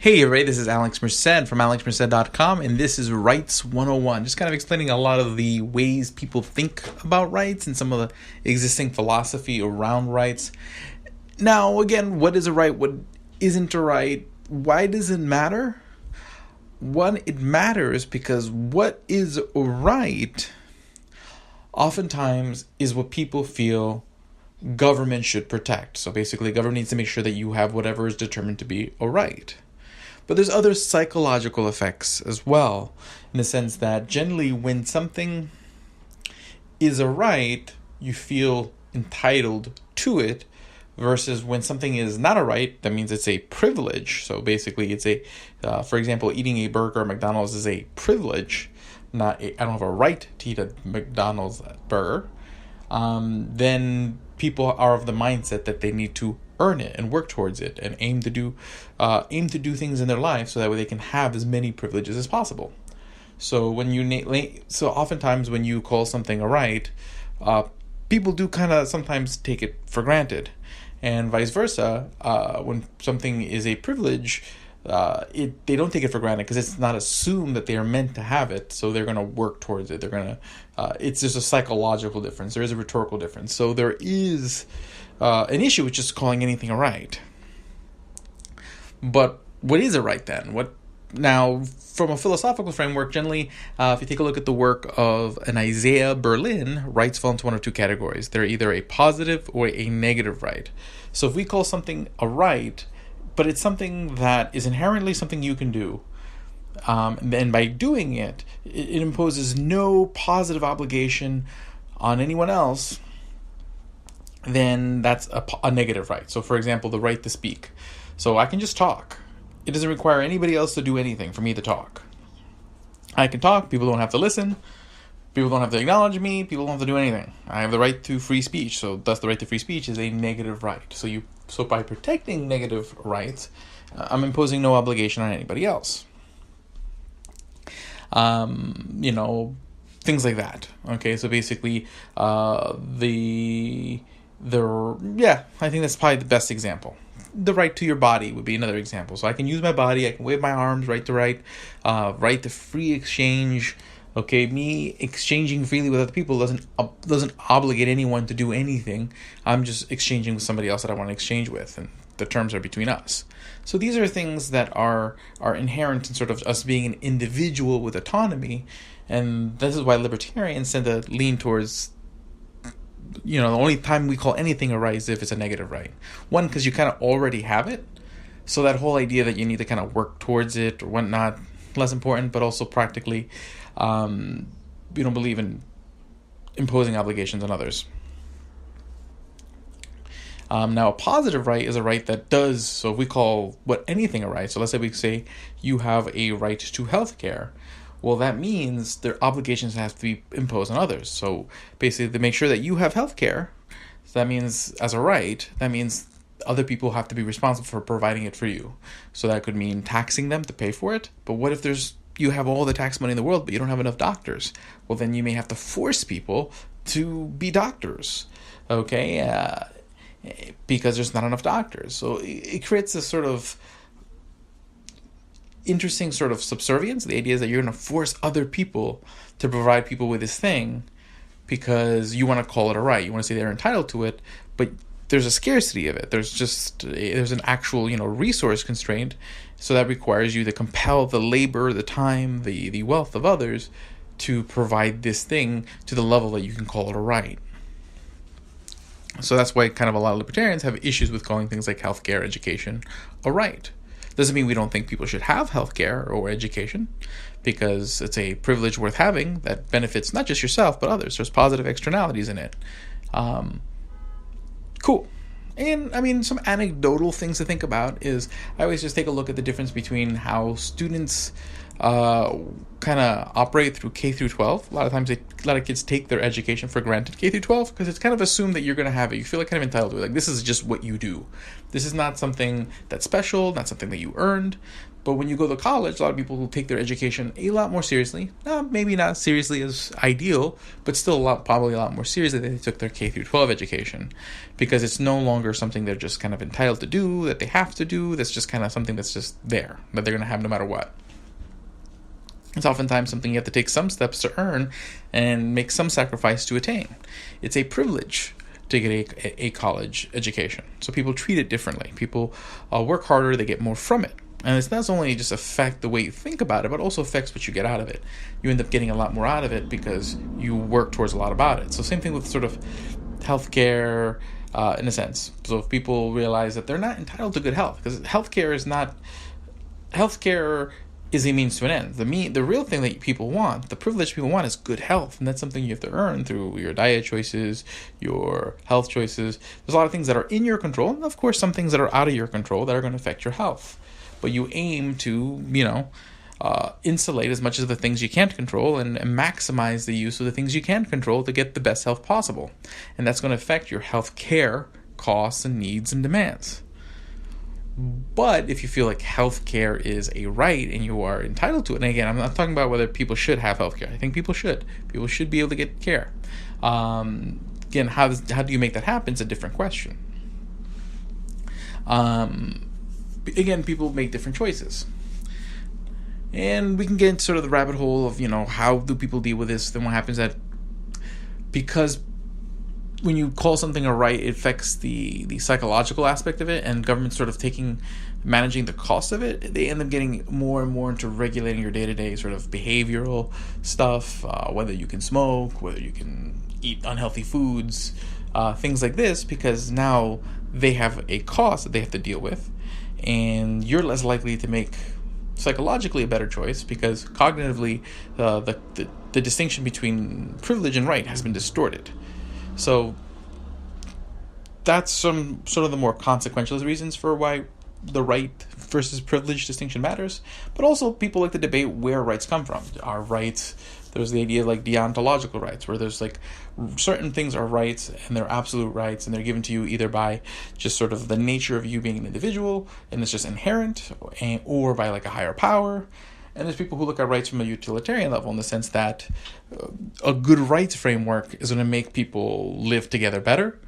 Hey everybody, this is Alex Merced from alexmerced.com, and this is Rights 101. Just kind of explaining a lot of the ways people think about rights and some of the existing philosophy around rights. Now, again, what is a right? What isn't a right? Why does it matter? One, it matters because what is a right oftentimes is what people feel government should protect. So basically, government needs to make sure that you have whatever is determined to be a right. But there's other psychological effects as well, in the sense that generally when something is a right, you feel entitled to it, versus when something is not a right, that means it's a privilege. So basically it's for example, eating a burger at McDonald's is a privilege, I don't have a right to eat a McDonald's burger. Then people are of the mindset that they need to earn it and work towards it and aim to do things in their life so that way they can have as many privileges as possible. So oftentimes when you call something a right, people do kind of sometimes take it for granted, and vice versa. When something is a privilege, they don't take it for granted because it's not assumed that they are meant to have it, so they're going to work towards it. It's just a psychological difference. There is a rhetorical difference. So there is an issue with just calling anything a right. But what is a right then? Now, from a philosophical framework, generally, if you take a look at the work of an Isaiah Berlin, rights fall into one of two categories. They're either a positive or a negative right. So if we call something a right, but it's something that is inherently something you can do, and by doing it, it imposes no positive obligation on anyone else, then that's a negative right. So, for example, the right to speak. So I can just talk. It doesn't require anybody else to do anything for me to talk. I can talk. People don't have to listen. People don't have to acknowledge me. People don't have to do anything. I have the right to free speech. So thus the right to free speech is a negative right. So by protecting negative rights, I'm imposing no obligation on anybody else. Things like that. Okay, so basically, I think that's probably the best example. The right to your body would be another example. So I can use my body, I can wave my arms, right to free exchange. Okay, me exchanging freely with other people doesn't obligate anyone to do anything. I'm just exchanging with somebody else that I want to exchange with, and the terms are between us. So these are things that are inherent in sort of us being an individual with autonomy, and this is why libertarians tend to lean towards, the only time we call anything a right is if it's a negative right. One, because you kind of already have it, so that whole idea that you need to kind of work towards it or whatnot, less important, but also practically, we don't believe in imposing obligations on others. Now, a positive right is a right that does, so if we call anything a right, so let's say we say you have a right to health care, well, that means their obligations have to be imposed on others. So basically, to make sure that you have health care, so that means, as a right, that means other people have to be responsible for providing it for you. So that could mean taxing them to pay for it. But what if you have all the tax money in the world, but you don't have enough doctors? Well, then you may have to force people to be doctors, okay? Because there's not enough doctors. So it creates this sort of interesting sort of subservience. The idea is that you're going to force other people to provide people with this thing because you want to call it a right. You want to say they're entitled to it, but there's a scarcity of it. There's an actual, resource constraint. So that requires you to compel the labor, the time, the wealth of others to provide this thing to the level that you can call it a right. So that's why kind of a lot of libertarians have issues with calling things like healthcare, education a right. Doesn't mean we don't think people should have healthcare or education, because it's a privilege worth having that benefits not just yourself but others. There's positive externalities in it. Cool. And some anecdotal things to think about is I always just take a look at the difference between how students kind of operate through K through 12. A lot of times a lot of kids take their education for granted, K through 12, because it's kind of assumed that you're going to have it. You feel like kind of entitled to it. Like, this is just what you do. This is not something that's special, not something that you earned. But when you go to college, a lot of people will take their education a lot more seriously. Maybe not seriously as ideal, but still probably a lot more seriously than they took their K through 12 education, because it's no longer something they're just kind of entitled to do, that they have to do. That's just kind of something that's just there, that they're going to have no matter what. It's oftentimes something you have to take some steps to earn and make some sacrifice to attain. It's a privilege to get a college education. So people treat it differently. People work harder, they get more from it. And it's not only just affect the way you think about it, but also affects what you get out of it. You end up getting a lot more out of it because you work towards a lot about it. So same thing with sort of healthcare, in a sense. So if people realize that they're not entitled to good health, because healthcare is a means to an end. The real thing that people want, the privilege people want, is good health, and that's something you have to earn through your diet choices, your health choices. There's a lot of things that are in your control, and of course some things that are out of your control that are going to affect your health. But you aim to, insulate as much of the things you can't control and maximize the use of the things you can control to get the best health possible. And that's going to affect your health care costs and needs and demands. But if you feel like healthcare is a right and you are entitled to it, and again, I'm not talking about whether people should have healthcare. I think people should. People should be able to get care. Again, how do you make that happen? It's a different question. Again, people make different choices. And we can get into sort of the rabbit hole of, how do people deal with this? Then what happens that because when you call something a right, it affects the psychological aspect of it, and government's sort of managing the cost of it, they end up getting more and more into regulating your day-to-day sort of behavioral stuff, whether you can smoke, whether you can eat unhealthy foods, things like this, because now they have a cost that they have to deal with, and you're less likely to make psychologically a better choice because cognitively the distinction between privilege and right has been distorted. So that's some sort of the more consequential reasons for why the right versus privilege distinction matters. But also people like to debate where rights come from. Are rights, there's the idea of like deontological rights, where there's like certain things are rights and they're absolute rights and they're given to you either by just sort of the nature of you being an individual and it's just inherent, or by like a higher power. And there's people who look at rights from a utilitarian level in the sense that a good rights framework is going to make people live together better.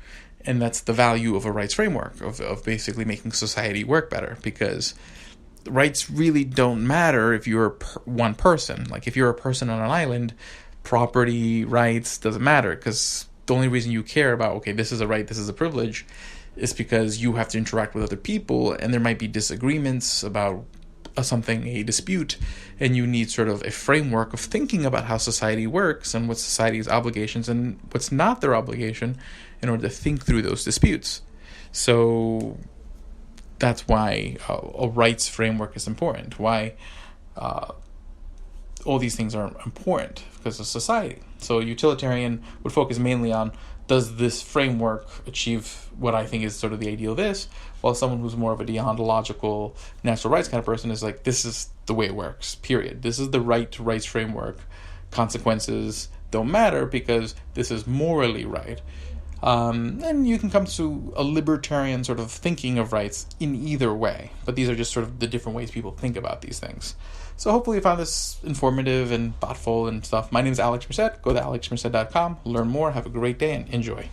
And that's the value of a rights framework, of basically making society work better, because rights really don't matter if you're one person. Like if you're a person on an island, property rights doesn't matter, because the only reason you care about, okay, this is a right, this is a privilege, is because you have to interact with other people and there might be disagreements about something, a dispute, and you need sort of a framework of thinking about how society works and what society's obligations and what's not their obligation in order to think through those disputes. So that's why a rights framework is important, why all these things are important because of society. So utilitarian would focus mainly on, does this framework achieve what I think is sort of the ideal of this? While someone who's more of a deontological natural rights kind of person is like, this is the way it works, period. This is the rights framework. Consequences don't matter because this is morally right. And you can come to a libertarian sort of thinking of rights in either way. But these are just sort of the different ways people think about these things. So hopefully you found this informative and thoughtful and stuff. My name is Alex Merced. Go to alexmerced.com, learn more, have a great day, and enjoy.